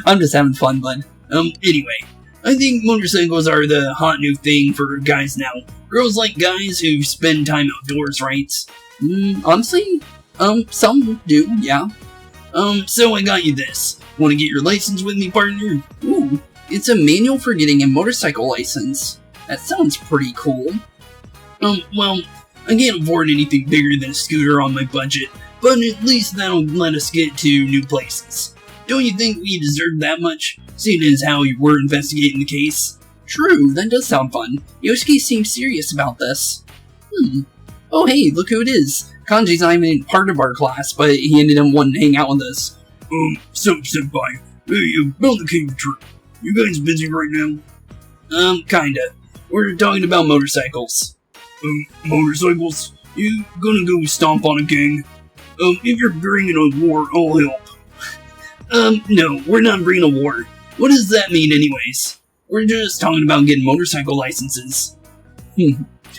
I'm just having fun, bud. Anyway, I think motorcycles are the hot new thing for guys now. Girls like guys who spend time outdoors, right? Honestly, some do, yeah. So I got you this. Want to get your license with me, partner? Ooh, it's a manual for getting a motorcycle license. That sounds pretty cool. Well, I can't afford anything bigger than a scooter on my budget, but at least that'll let us get to new places. Don't you think we deserve that much, seeing as how you were investigating the case? True, that does sound fun. Yosuke seems serious about this. Oh hey, look who it is. Kanji's not even part of our class, but he ended up wanting to hang out with us. Senpai. Hey, about the cave trip. You guys busy right now? Kinda. We're talking about motorcycles. Motorcycles? You gonna go stomp on a gang? If you're bringing a war, I'll help. No, we're not bringing a war. What does that mean anyways? We're just talking about getting motorcycle licenses.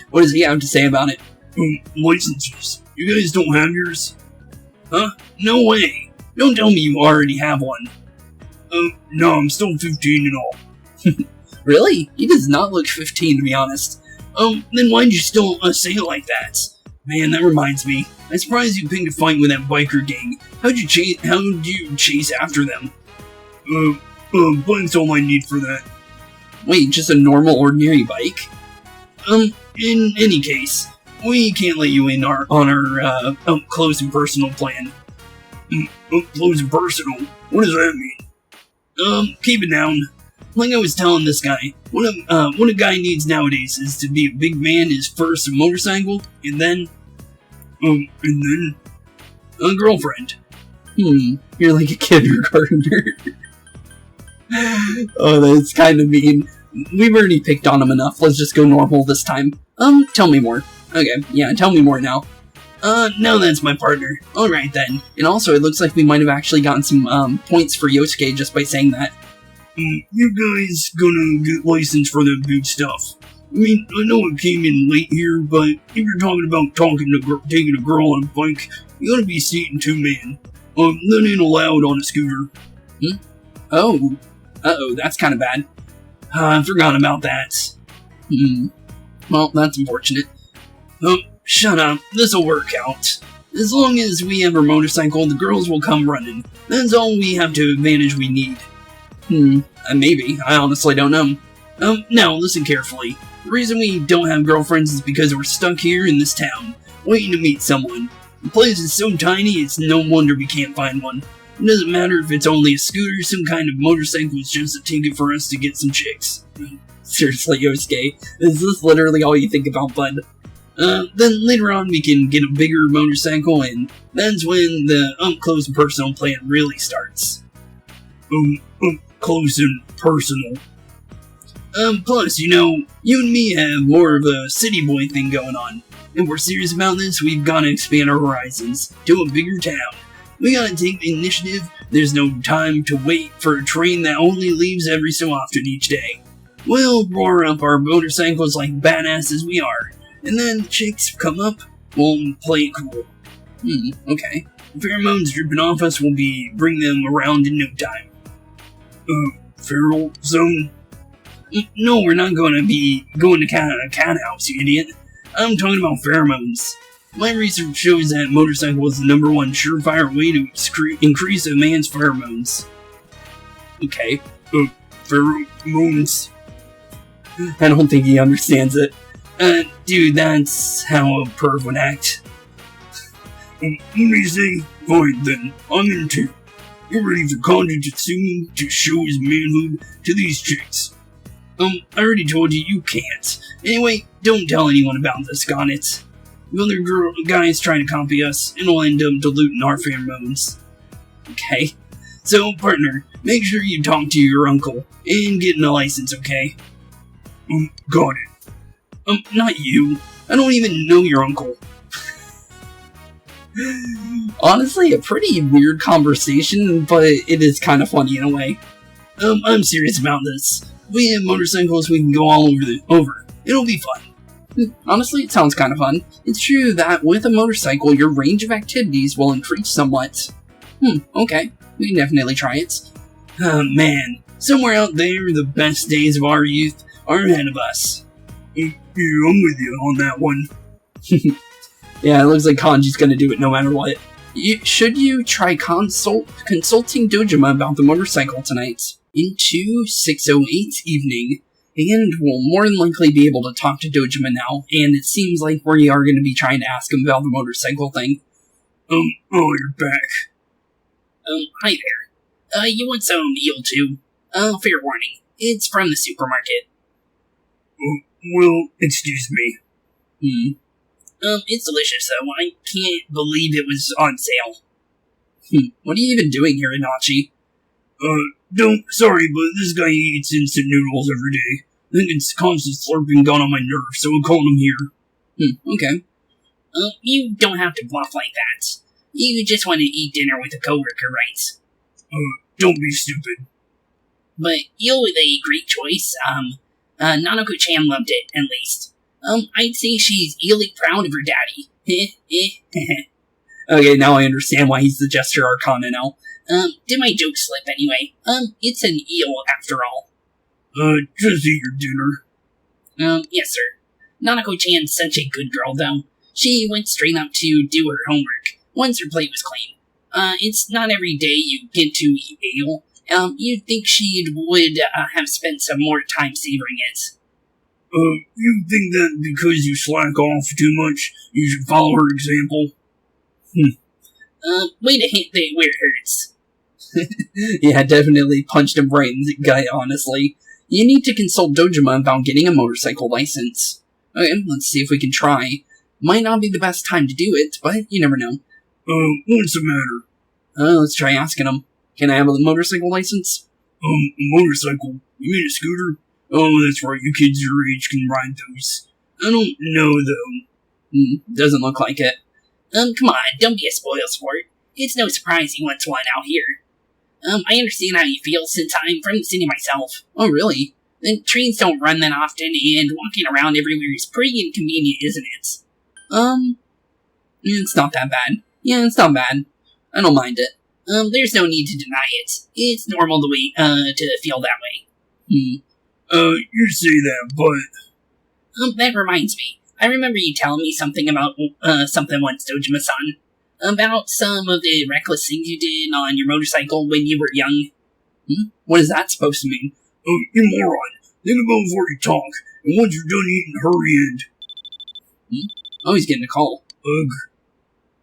What does he have to say about it? Licenses. You guys don't have yours? Huh? No way. Don't tell me you already have one. No, I'm still 15 and all. Really? He does not look 15, to be honest. Then why'd you still say it like that? Man, that reminds me. I'm surprised you picked a fight with that biker gang. How'd you chase after them? Bike's all I need for that. Wait, just a normal, ordinary bike? In any case, we can't let you in on our up close and personal plan. Up close and personal? What does that mean? Keep it down. Like I was telling this guy, what a guy needs nowadays is to be a big man is first a motorcycle, and then a girlfriend. You're like a kindergartner. Oh, that's kind of mean. We've already picked on him enough. Let's just go normal this time. Tell me more. Okay, yeah, tell me more now. No, that's my partner. Alright then. And also, it looks like we might have actually gotten some, points for Yosuke just by saying that. You guys gonna get licensed for that big stuff? I mean, I know it came in late here, but if you're talking about taking a girl on a bike, you gotta be seating 2 man. That ain't allowed on a scooter. Oh. Uh-oh, that's kind of bad. I forgot about that. Well, that's unfortunate. Shut up. This'll work out. As long as we have our motorcycle, the girls will come running. That's all we have to advantage we need. Maybe. I honestly don't know. Now, listen carefully. The reason we don't have girlfriends is because we're stuck here in this town, waiting to meet someone. The place is so tiny, it's no wonder we can't find one. It doesn't matter if it's only a scooter, some kind of motorcycle is just a ticket for us to get some chicks. Seriously, Yosuke, is this literally all you think about, bud? Then later on we can get a bigger motorcycle, and that's when the up-close and personal plan really starts. Close and personal? Plus, you know, you and me have more of a city boy thing going on. If we're serious about this, we've gotta expand our horizons to a bigger town. We gotta take the initiative. There's no time to wait for a train that only leaves every so often each day. We'll roar up our motorcycles like badasses we are, and then the chicks come up, we'll play it cool. Okay. Pheromones dripping off us will bring them around in no time. Feral zone? No, we're not going to be going to cat house, you idiot. I'm talking about pheromones. My research shows that motorcycle is the #1 surefire way to increase a man's pheromones. Okay. Pheromones? I don't think he understands it. Dude, that's how a perv would act. Let me say, fine then, I'm into. You're ready for Kanji Tatsumi to show his manhood to these chicks. I already told you you can't. Anyway, don't tell anyone about this, got it? The other guys trying to copy us, and we'll end up diluting our pheromones. Okay. So, partner, make sure you talk to your uncle, and get a license, okay? Got it. Not you. I don't even know your uncle. Honestly, a pretty weird conversation, but it is kind of funny in a way. I'm serious about this. We have motorcycles we can go all over. It'll be fun. Honestly, it sounds kind of fun. It's true that with a motorcycle, your range of activities will increase somewhat. Okay. We can definitely try it. Man. Somewhere out there, the best days of our youth are ahead of us. Yeah, I'm with you on that one. Yeah, it looks like Kanji's gonna do it no matter what. Should you try consulting Dojima about the motorcycle tonight? Into 6:08 evening, and we'll more than likely be able to talk to Dojima now, and it seems like we are going to be trying to ask him about the motorcycle thing. Oh, you're back. Hi there. You want some eel too? Fair warning, it's from the supermarket. Well, excuse me. It's delicious though. I can't believe it was on sale. What are you even doing here, Inachi? Sorry, but this guy eats instant noodles every day. I think it's constant slurping got on my nerves, so I called him here. Okay. You don't have to bluff like that. You just want to eat dinner with a coworker, right? Don't be stupid. But eel was a great choice. Nanako-chan loved it, at least. I'd say she's eerily proud of her daddy. Okay, now I understand why he's the Gesture Arcana now. Did my joke slip anyway? It's an eel after all. Just eat your dinner. Yes sir. Nanako-chan's such a good girl though. She went straight up to do her homework, once her plate was clean. It's not every day you get to eat eel. You'd think she would, have spent some more time savoring it. You think that because you slack off too much, you should follow her example? Way to hit where it hurts. Yeah, definitely punched him right in the gut, honestly. You need to consult Dojima about getting a motorcycle license. Okay, let's see if we can try. Might not be the best time to do it, but you never know. What's the matter? Let's try asking him. Can I have a motorcycle license? A motorcycle? You mean a scooter? Oh, that's right, you kids your age can ride those. I don't know, though. Doesn't look like it. Come on, don't be a spoilsport. It's no surprise he wants one out here. I understand how you feel since I'm from the city myself. Oh, really? The trains don't run that often, and walking around everywhere is pretty inconvenient, isn't it? It's not that bad. Yeah, it's not bad. I don't mind it. There's no need to deny it. It's normal to feel that way. You say that, but... That reminds me. I remember you telling me something about, something once, Dojima-san. About some of the reckless things you did on your motorcycle when you were young. What is that supposed to mean? You moron. Think about it before you talk, and once you're done eating, hurry in. Oh, he's getting a call. Ugh.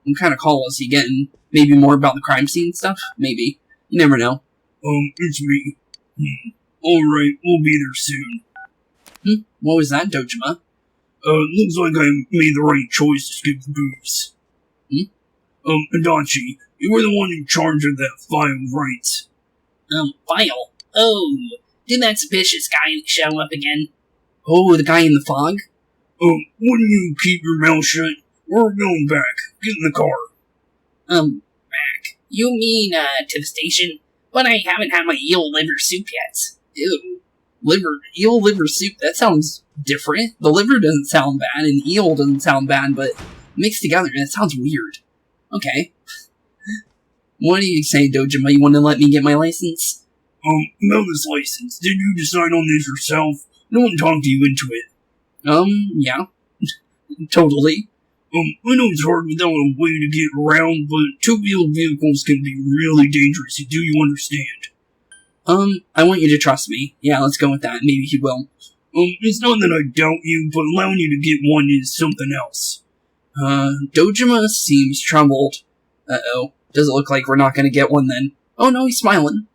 What kind of call is he getting? Maybe more about the crime scene stuff? Maybe. You never know. It's me. Alright, we'll be there soon. What was that, Dojima? Looks like I made the right choice to skip the booze. Adachi, you were the one in charge of that file, right? File? Oh, Did that suspicious guy show up again? Oh, the guy in the fog? Wouldn't you keep your mouth shut? We're going back. Get in the car. Back. You mean, to the station? But I haven't had my eel liver soup yet. Ew. Eel liver soup, that sounds different. The liver doesn't sound bad, and eel doesn't sound bad, but mixed together, that sounds weird. Okay. What do you say, Dojima? You want to let me get my license? About this license, did you decide on this yourself? No one talked you into it. Yeah. Totally. I know it's hard without a way to get around, but two-wheeled vehicles can be really dangerous, do you understand? I want you to trust me. Yeah, let's go with that. Maybe he will. It's not that I doubt you, but allowing you to get one is something else. Dojima seems troubled. Uh-oh. Does it look like we're not gonna get one then? Oh no, he's smiling.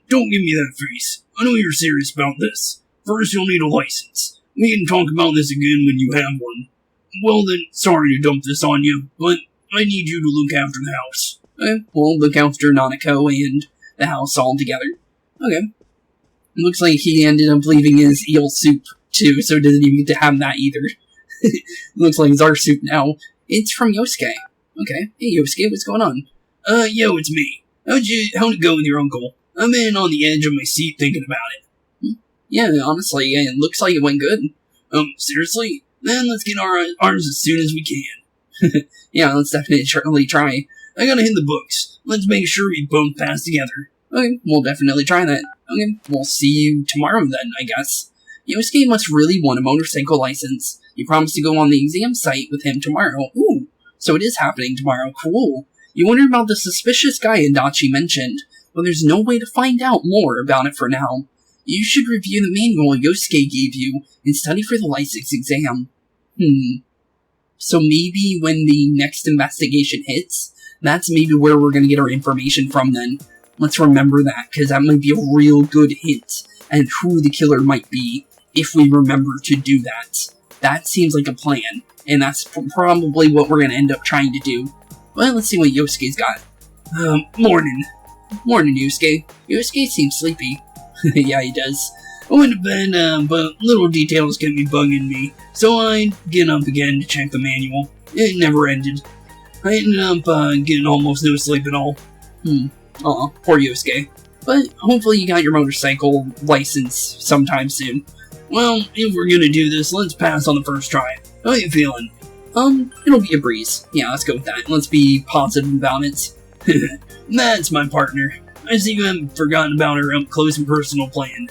Don't give me that face. I know you're serious about this. First, you'll need a license. We can talk about this again when you have one. Well then, sorry to dump this on you, but I need you to look after the house. Okay, we'll look after Nanako and the house all together. Okay. It looks like he ended up leaving his eel soup, too, so doesn't even get to have that either. Looks like it's our soup now. It's from Yosuke. Okay. Hey, Yosuke, what's going on? Yo, it's me. How'd it go with your uncle? I'm in on the edge of my seat thinking about it. Yeah, honestly, it looks like it went good. Seriously? Then let's get ours as soon as we can. Yeah, let's definitely try. I gotta hit the books. Let's make sure we both pass together. Okay, we'll definitely try that. Okay, we'll see you tomorrow then, I guess. Yosuke must really want a motorcycle license. You promised to go on the exam site with him tomorrow. Ooh, so it is happening tomorrow. Cool. You wonder about the suspicious guy Adachi mentioned, but there's no way to find out more about it for now. You should review the manual Yosuke gave you and study for the license exam. So maybe when the next investigation hits, that's maybe where we're gonna get our information from then. Let's remember that, because that might be a real good hint at who the killer might be if we remember to do that. That seems like a plan, and that's probably what we're gonna end up trying to do. Well, let's see what Yosuke's got. Morning. Morning, Yosuke. Yosuke seems sleepy. Yeah, he does. I went to bed, but little details kept me bugging me, so I get up again to check the manual. It never ended. I ended up, getting almost no sleep at all. Aw, poor Yosuke. But hopefully you got your motorcycle license sometime soon. Well, if we're gonna do this, let's pass on the first try. How you feeling? It'll be a breeze. Yeah, let's go with that. Let's be positive about it. That's my partner. I see you haven't forgotten about our up-close and personal plan.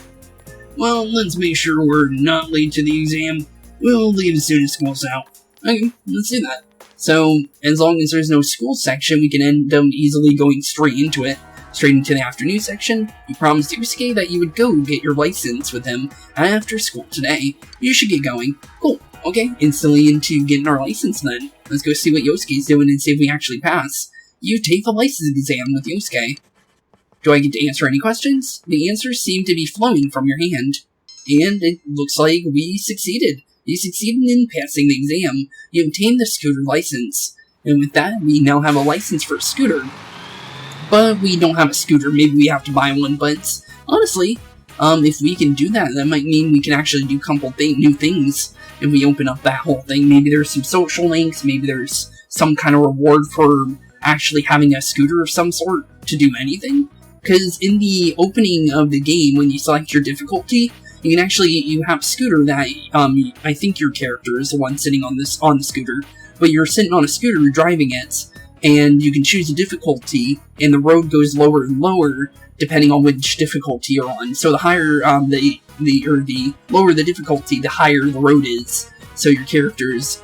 Well, let's make sure we're not late to the exam. We'll leave as soon as school's out. Okay, let's do that. So, as long as there's no school section, we can end up easily going straight into it. Straight into the afternoon section. You promised Yosuke that you would go get your license with him after school today. You should get going. Cool. Okay, instantly into getting our license then. Let's go see what Yosuke's doing and see if we actually pass. You take the license exam with Yosuke. Do I get to answer any questions? The answers seem to be flowing from your hand. And it looks like we succeeded. You succeeded in passing the exam. You obtained the scooter license. And with that, we now have a license for a scooter. But we don't have a scooter. Maybe we have to buy one. But honestly, if we can do that, that might mean we can actually do a couple new things. If we open up that whole thing, maybe there's some social links. Maybe there's some kind of reward for actually having a scooter of some sort to do anything. Because in the opening of the game, when you select your difficulty, you can actually, you have a scooter that, I think your character is the one sitting on the scooter, but you're sitting on a scooter driving it, and you can choose a difficulty, and the road goes lower and lower, depending on which difficulty you're on. So the higher, the lower the difficulty, the higher the road is. So your character's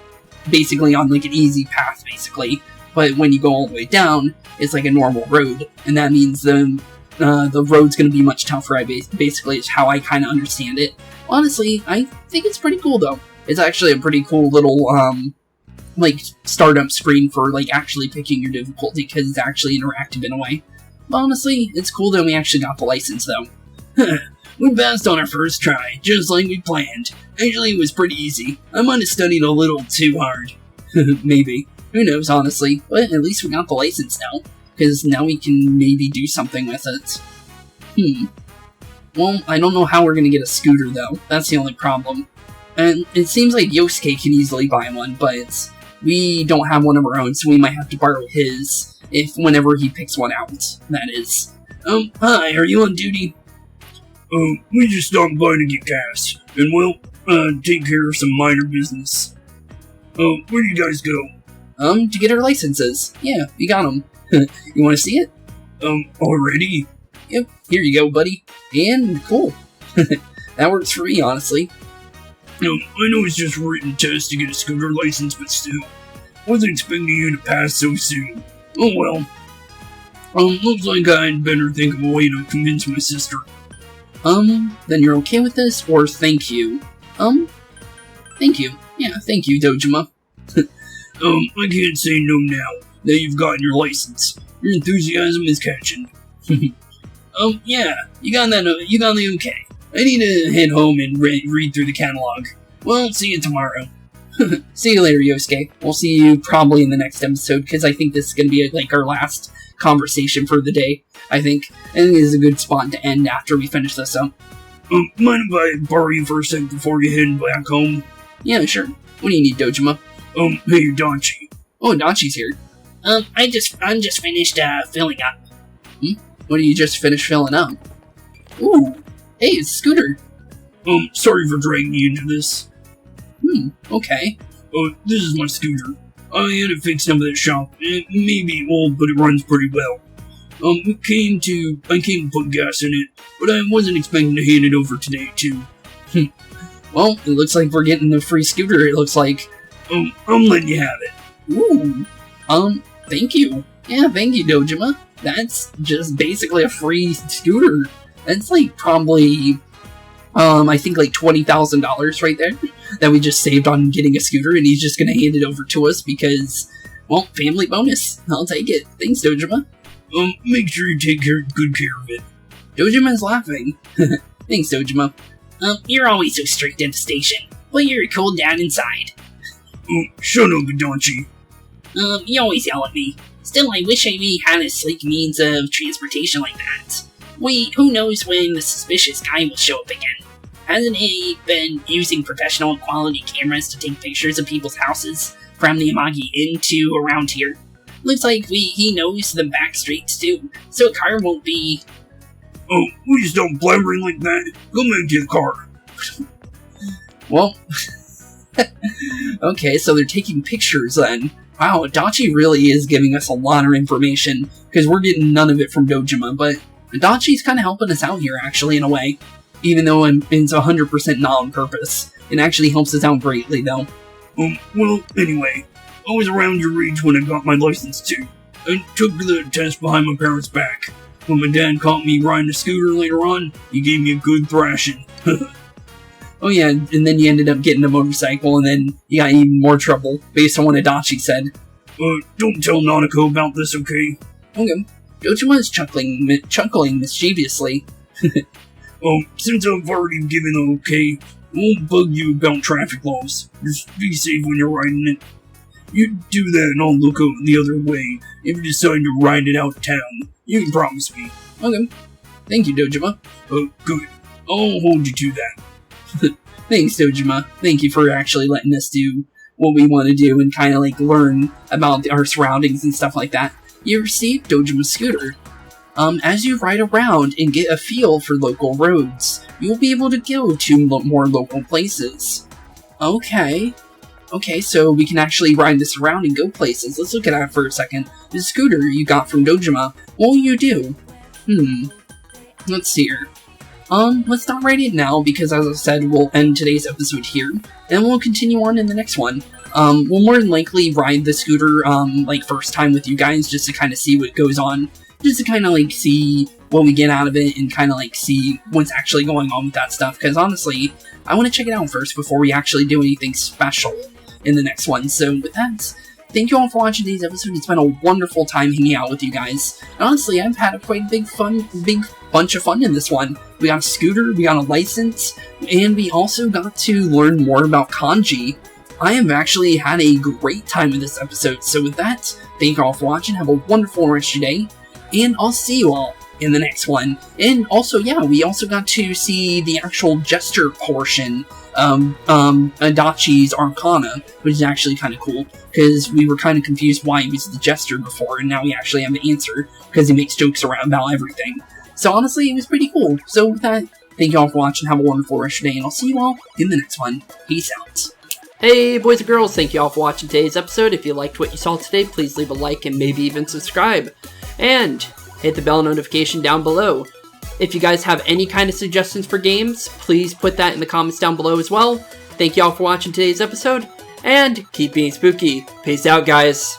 basically on like an easy path, basically. But when you go all the way down, it's like a normal road, and that means the road's going to be much tougher. Basically, is how I kind of understand it. Honestly, I think it's pretty cool though. It's actually a pretty cool little like startup screen for like actually picking your difficulty because it's actually interactive in a way. But honestly, it's cool that we actually got the license though. We passed on our first try, just like we planned. Actually, it was pretty easy. I might have studied a little too hard. Maybe. Who knows, honestly. But at least we got the license now. Because now we can maybe do something with it. Well, I don't know how we're gonna get a scooter, though. That's the only problem. And it seems like Yosuke can easily buy one, but we don't have one of our own, so we might have to borrow his whenever he picks one out, that is. Hi, are you on duty? We just stopped by to get gas, and we'll, take care of some minor business. Where do you guys go? To get our licenses. Yeah, we got them. You wanna see it? Already? Yep, here you go, buddy. And cool. That works for me, honestly. I know it's just a written test to get a scooter license, but still, wasn't expecting you to pass so soon. Oh well. Looks like I'd better think of a way to convince my sister. Then you're okay with this, or thank you? Thank you. Yeah, thank you, Dojima. I can't say no now that you've gotten your license. Your enthusiasm is catching. Yeah, you got the okay. I need to head home and read through the catalog. Well, see you tomorrow. See you later, Yosuke. We'll see you probably in the next episode, because I think this is going to be like our last conversation for the day, I think. I think this is a good spot to end after we finish this up. Mind if I borrow you for a sec before you head back home? Yeah, sure. What do you need, Dojima? Hey, Dachi. Oh, Dachi's here. I'm just finished, filling up. What do you just finish filling up? Ooh. Hey, it's Scooter. Sorry for dragging you into this. Okay. This is my scooter. I had it fixed up at the shop. It may be old, but it runs pretty well. I came to put gas in it, but I wasn't expecting to hand it over today, too. Well, it looks like we're getting a free scooter, it looks like. I'm letting you have it. Ooh. Thank you. Yeah, thank you, Dojima. That's just basically a free scooter. That's like probably, I think like $20,000 right there that we just saved on getting a scooter, and he's just gonna hand it over to us because, well, family bonus. I'll take it. Thanks, Dojima. Make sure you take good care of it. Dojima's laughing. Thanks, Dojima. You're always so strict at the station. Well, you're cool down inside. Shut up, Adachi. You always yell at me. Still, I wish we had a sleek means of transportation like that. Who knows when the suspicious guy will show up again? Hasn't he been using professional quality cameras to take pictures of people's houses from the Amagi Inn to around here? Looks like he knows the back streets too, so a car won't be... Will you stop blabbering like that? Go back to the car. Well, okay, so they're taking pictures then. Wow, Adachi really is giving us a lot of information, because we're getting none of it from Dojima, but Adachi's kind of helping us out here, actually, in a way. Even though it's 100% not on purpose. It actually helps us out greatly, though. Well, anyway, I was around your age when I got my license too. I took the test behind my parents' back. When my dad caught me riding a scooter later on, he gave me a good thrashing. Oh yeah, and then you ended up getting a motorcycle, and then you got even more trouble, based on what Adachi said. Don't tell Nanako about this, okay? Okay. Dojima is chuckling mischievously. Since I've already given an okay, I won't bug you about traffic laws. Just be safe when you're riding it. You do that and I'll look out the other way if you decide to ride it out of town. You can promise me. Okay. Thank you, Dojima. Good. I'll hold you to that. Thanks, Dojima. Thank you for actually letting us do what we want to do and kind of like learn about our surroundings and stuff like that. You receive Dojima's scooter. As you ride around and get a feel for local roads, you'll be able to go to more local places. Okay, so we can actually ride this around and go places. Let's look at that for a second. The scooter you got from Dojima, what will you do? Let's see here. Let's not write it now, because as I said, we'll end today's episode here, and we'll continue on in the next one. We'll more than likely ride the scooter, like, first time with you guys, just to kind of see what goes on, just to kind of, like, see what we get out of it, and kind of, like, see what's actually going on with that stuff, because honestly, I want to check it out first before we actually do anything special in the next one. So with that, thank you all for watching today's episode. It's been a wonderful time hanging out with you guys, and honestly, I've had a quite big bunch of fun in this one. We got a scooter, we got a license, and we also got to learn more about kanji. I have actually had a great time in this episode, so with that, thank you all for watching, have a wonderful rest of your day, and I'll see you all in the next one. And also, yeah, we also got to see the actual Jester portion Adachi's Arcana, which is actually kind of cool, because we were kind of confused why he was the Jester before, and now we actually have the answer, because he makes jokes around about everything. So honestly, it was pretty cool. So with that, thank you all for watching, have a wonderful rest of your day, and I'll see you all in the next one. Peace out. Hey boys and girls, thank you all for watching today's episode. If you liked what you saw today, please leave a like and maybe even subscribe. And hit the bell notification down below. If you guys have any kind of suggestions for games, please put that in the comments down below as well. Thank you all for watching today's episode, and keep being spooky. Peace out, guys.